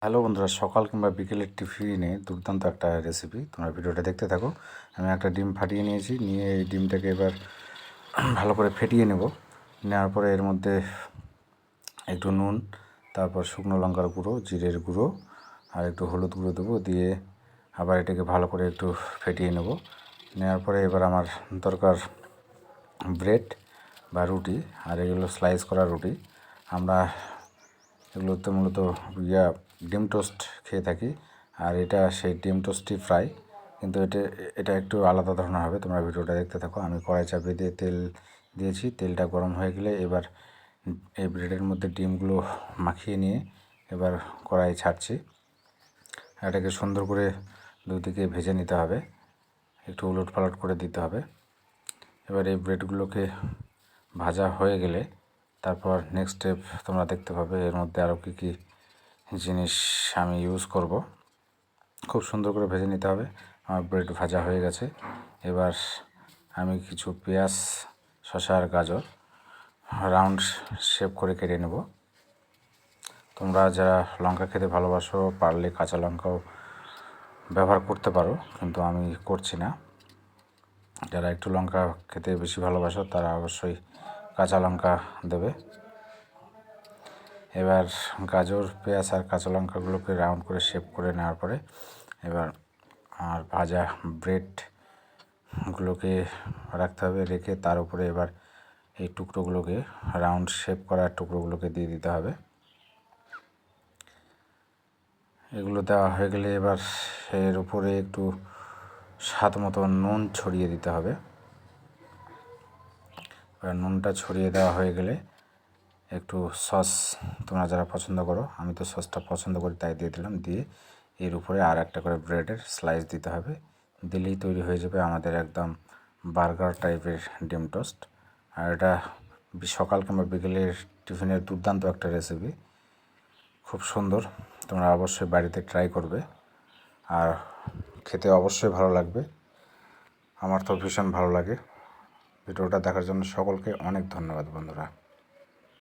Hello বন্ধুরা, সকাল কিংবা বিকেলের টিফিনে দুর্দান্ত একটা রেসিপি। তোমরা ভিডিওটা দেখতে থাকো। আমি একটা ডিম ফাটিয়ে নিয়েছি, নিয়ে এই ডিমটাকে এবার ভালো করে ফেটিয়ে নেব। নেওয়ার পরে এর মধ্যে একটু নুন, তারপর শুকনো লঙ্কার গুঁড়ো, জিরের গুঁড়ো আর একটু হলুদ গুঁড়ো দেবো। দিয়ে আবার এটাকে ভালো করে একটু ফেটিয়ে নেব। নেওয়ার পরে এবার আমার দরকার ব্রেড বা রুটি, আর এগুলো স্লাইস করা রুটি। আমরা এগুলোতে মূলত ডিম টোস্ট খেয়ে থাকি, আর এটা সেই ডিম টোস্টই ফ্রাই, কিন্তু এটা একটু আলাদা ধরনের হবে। তোমরা ভিডিওটা দেখতে থাকো। আমি কড়াই চাপিয়ে দিয়ে তেল দিয়েছি। তেলটা গরম হয়ে গেলে এবার এই ব্রেডের মধ্যে ডিমগুলো মাখিয়ে নিয়ে এবার কড়াই ছাড়ছি। এটাকে সুন্দর করে দুদিকে ভেজে নিতে হবে, একটু উলট পালট করে দিতে হবে। এবার এই ব্রেডগুলোকে ভাজা হয়ে গেলে তারপর নেক্সট স্টেপ তোমরা দেখতে পাবে। এর মধ্যে আরও কী কী জিনিস আমি ইউজ করব। খুব সুন্দর করে ভেজে নিতে হবে। আমার ব্রেড ভাজা হয়ে গেছে। এবার আমি কিছু পেঁয়াজ, শসা আর গাজর রাউন্ড শেপ করে কেটে নেব। তোমরা যারা লঙ্কা খেতে ভালোবাসো, পারলে কাঁচা লঙ্কাও ব্যবহার করতে পারো, কিন্তু আমি করছি না। যারা একটু লঙ্কা খেতে বেশি ভালোবাসো তারা অবশ্যই কাঁচা লঙ্কা দেবে। এবার গাজর, পেঁয়াজ আর কাঁচা লঙ্কাগুলোকে রাউন্ড করে শেপ করে নেওয়ার পরে এবার আর ভাজা ব্রেডগুলোকে রাখতে হবে। রেখে তার উপরে এবার এই টুকরোগুলোকে, রাউন্ড শেপ করা টুকরোগুলোকে দিয়ে দিতে হবে। এগুলো দেওয়া হয়ে গেলে এবার এর উপরে একটু স্বাদ মতো নুন ছড়িয়ে দিতে হবে। এবার নুনটা ছড়িয়ে দেওয়া হয়ে গেলে একটু সস, তোমরা যারা পছন্দ করো, আমি তো সসটা পছন্দ করি তাই দিয়ে দিলাম। দিয়ে এর উপরে আর একটা করে ব্রেডের স্লাইস দিতে হবে। দিলেই তৈরি হয়ে যাবে আমাদের একদম বার্গার টাইপের ডিম টোস্ট। আর এটা সকাল কিংবা বিকেলের টিফিনের দুর্দান্ত একটা রেসিপি, খুব সুন্দর। তোমরা অবশ্যই বাড়িতে ট্রাই করবে, আর খেতে অবশ্যই ভালো লাগবে। আমার তো ভীষণ ভালো লাগে। ভিডিওটা দেখার জন্য সকলকে অনেক ধন্যবাদ বন্ধুরা।